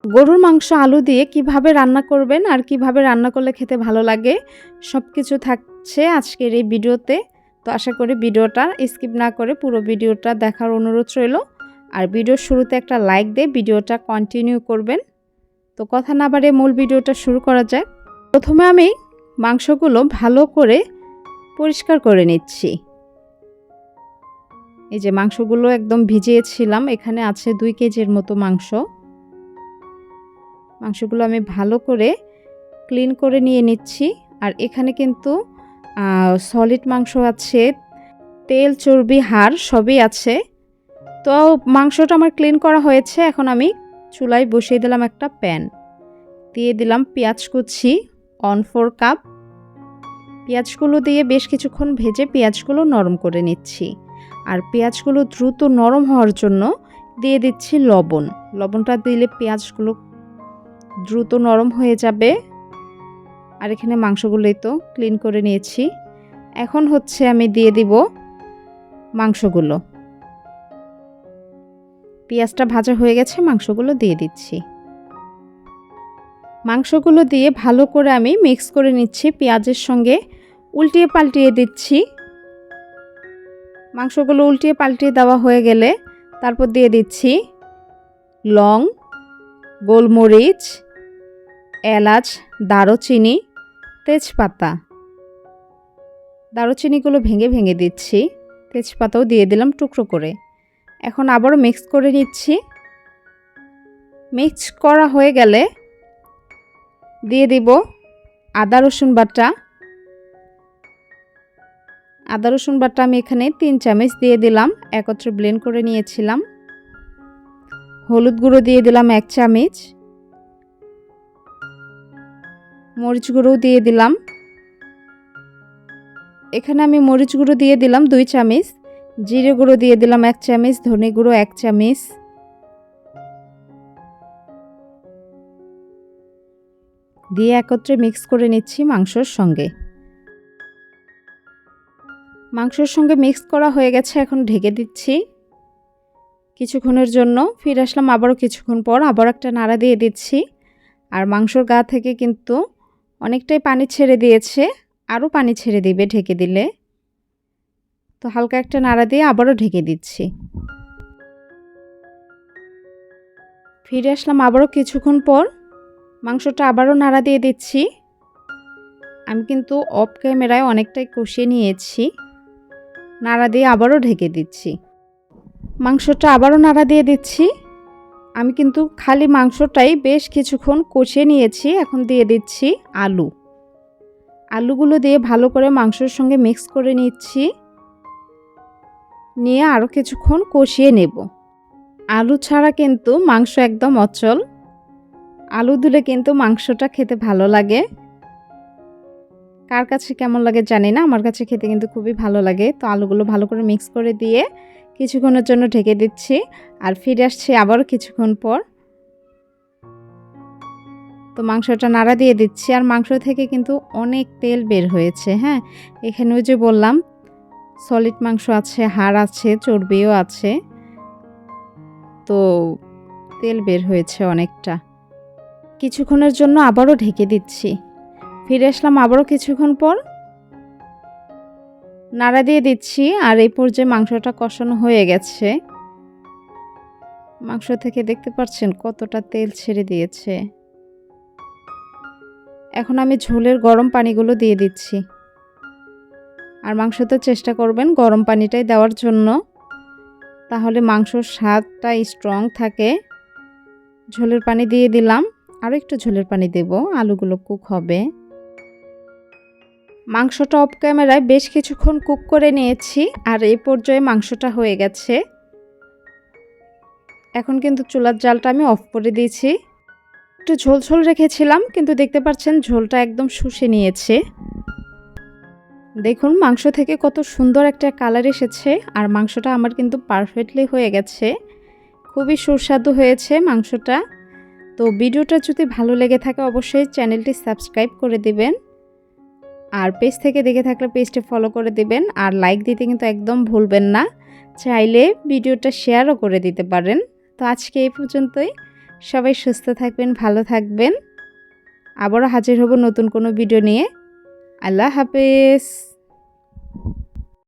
গরুর মাংস আলু দিয়ে কিভাবে রান্না করবেন আর কিভাবে রান্না করলে খেতে ভালো লাগে সবকিছু থাকছে আজকের এই ভিডিওতে। তো আশা করি ভিডিওটা স্কিপ না করে পুরো ভিডিওটা দেখার অনুরোধ রইল। আর ভিডিওর শুরুতে একটা লাইক দিয়ে ভিডিওটা কন্টিনিউ করবেন। তো কথা না বাড়িয়ে মূল ভিডিওটা শুরু করা যাক। প্রথমে আমি মাংসগুলো ভালো করে পরিষ্কার করে নিচ্ছি। এই যে মাংসগুলো একদম ভিজিয়েছিলাম, এখানে আছে 2 কেজির মতো মাংস। মাংসগুলো আমি ভালো করে ক্লিন করে নিয়ে নিচ্ছি। আর এখানে কিন্তু সলিড মাংস আছে, তেল চর্বি হাড় সবই আছে। তো মাংসটা আমার ক্লিন করা হয়েছে। এখন আমি চুলায় বসিয়ে দিলাম একটা প্যান, দিয়ে দিলাম পেঁয়াজ কুচি 1/4 কাপ। পেঁয়াজগুলো দিয়ে বেশ কিছুক্ষণ ভেজে পেঁয়াজগুলো নরম করে নিচ্ছি। আর পেঁয়াজগুলো দ্রুত নরম হওয়ার জন্য দিয়ে দিচ্ছি লবণ। লবণটা দিলে পেঁয়াজগুলো দ্রুত নরম হয়ে যাবে। আর এখানে মাংসগুলোই তো ক্লিন করে নিয়েছি। এখন হচ্ছে আমি দিয়ে দিব মাংসগুলো। পেঁয়াজটা ভাজা হয়ে গেছে, মাংসগুলো দিয়ে দিচ্ছি। মাংসগুলো দিয়ে ভালো করে আমি মিক্স করে নিচ্ছি, পেঁয়াজের সঙ্গে উল্টিয়ে পাল্টিয়ে দিচ্ছি। মাংসগুলো উল্টিয়ে পাল্টিয়ে দেওয়া হয়ে গেলে তারপর দিয়ে দিচ্ছি লং, গোলমরিচ, এলাচ, দারুচিনি, তেজপাতা। দারুচিনিগুলো ভেঙে ভেঙে দিচ্ছি, তেজপাতাও দিয়ে দিলাম টুকরো করে। এখন আবারও মিক্স করে নিচ্ছি। মিক্স করা হয়ে গেলে দিয়ে দিব আদা রসুন বাটা। আদা রসুন বাটা আমি এখানে 3 চামচ দিয়ে দিলাম, একত্রে ব্লেন্ড করে নিয়েছিলাম। হলুদ গুঁড়ো দিয়ে দিলাম 1 চামচ, মরিচ গুঁড়োও দিয়ে দিলাম। এখানে আমি মরিচ গুঁড়ো দিয়ে দিলাম 2 চামচ, জিরে গুঁড়ো দিয়ে দিলাম 1 চামচ, ধনে গুঁড়ো 1 চামচ। দিয়ে একত্রে মিক্স করে নিচ্ছি মাংসর সঙ্গে। মাংসের সঙ্গে মিক্স করা হয়ে গেছে, এখন ঢেকে দিচ্ছি কিছুক্ষণের জন্য। ফিরে আসলাম আবারও কিছুক্ষণ পর, আবার একটা নাড়া দিয়ে দিচ্ছি। আর মাংসর গা থেকে কিন্তু অনেকটাই পানি ছেড়ে দিয়েছে, আরও পানি ছেড়ে দিবে ঢেকে দিলে। তো হালকা একটা নাড়া দিয়ে আবারও ঢেকে দিচ্ছি। ফিরে আসলাম আবারও কিছুক্ষণ পর, মাংসটা আবারও নাড়া দিয়ে দিচ্ছি। আমি কিন্তু অফ ক্যামেরায় অনেকটাই কষিয়ে নিয়েছি, নাড়া দিয়ে আবারও ঢেকে দিচ্ছি। মাংসটা আবারও নাড়া দিয়ে দিচ্ছি। আমি কিন্তু খালি মাংসটাই বেশ কিছুক্ষণ কষিয়ে নিয়েছি। এখন দিয়ে দিচ্ছি আলু। আলুগুলো দিয়ে ভালো করে মাংসের সঙ্গে মিক্স করে নিচ্ছি, নিয়ে আরও কিছুক্ষণ কষিয়ে নেব। আলু ছাড়া কিন্তু মাংস একদম অচল। আলু দিলে কিন্তু মাংসটা খেতে ভালো লাগে। কার কাছে কেমন লাগে জানি না, আমার কাছে খেতে কিন্তু খুবই ভালো লাগে। তো আলুগুলো ভালো করে মিক্স করে দিয়ে কিছুক্ষণের জন্য ঢেকে দিচ্ছি। আর ফিরে আসছি আবারও কিছুক্ষণ পর। তো মাংসটা নাড়া দিয়ে দিচ্ছি। আর মাংস থেকে কিন্তু অনেক তেল বের হয়েছে। হ্যাঁ, এখানে ওই যে বললাম সলিড মাংস আছে, হাড় আছে, চর্বিও আছে, তো তেল বের হয়েছে অনেকটা। কিছুক্ষণের জন্য আবারও ঢেকে দিচ্ছি। ফিরে আসলাম আবারও কিছুক্ষণ পর, নাড়া দিয়ে দিচ্ছি। আর এই পর্যায়ে মাংসটা কষানো হয়ে গেছে। মাংস থেকে দেখতে পাচ্ছেন কতটা তেল ছেড়ে দিয়েছে। এখন আমি ঝোলের গরম পানিগুলো দিয়ে দিচ্ছি। আর মাংসতে চেষ্টা করবেন গরম পানিটাই দেওয়ার জন্য, তাহলে মাংসর স্বাদটা স্ট্রং থাকে। ঝোলের পানি দিয়ে দিলাম, আরও একটু ঝোলের পানি দেব, আলুগুলো কুক হবে। মাংসটা অফ ক্যামেরায় বেশ কিছুক্ষণ কুক করে নিয়েছি। আর এই পর্যায়ে মাংসটা হয়ে গেছে। এখন কিন্তু চুলার জালটা আমি অফ করে দিয়েছি। একটু ঝোল ঝোল রেখেছিলাম, কিন্তু দেখতে পাচ্ছেন ঝোলটা একদম শুষে নিয়েছে। দেখুন মাংস থেকে কত সুন্দর একটা কালার এসেছে। আর মাংসটা আমার কিন্তু পারফেক্টলি হয়ে গেছে, খুবই সুস্বাদু হয়েছে মাংসটা। তো ভিডিওটা যদি ভালো লেগে থাকে অবশ্যই চ্যানেলটি সাবস্ক্রাইব করে দিবেন। আর পেজ থেকে দেখে থাকলে পেজটি ফলো করে দিবেন। আর লাইক দিতে কিন্তু একদম ভুলবেন না। চাইলে ভিডিওটা শেয়ারও করে দিতে পারেন। তো আজকে এই পর্যন্তই। সবাই সুস্থ থাকবেন, ভালো থাকবেন। আবারও হাজির হব নতুন কোনো ভিডিও নিয়ে। আল্লাহ হাফেজ।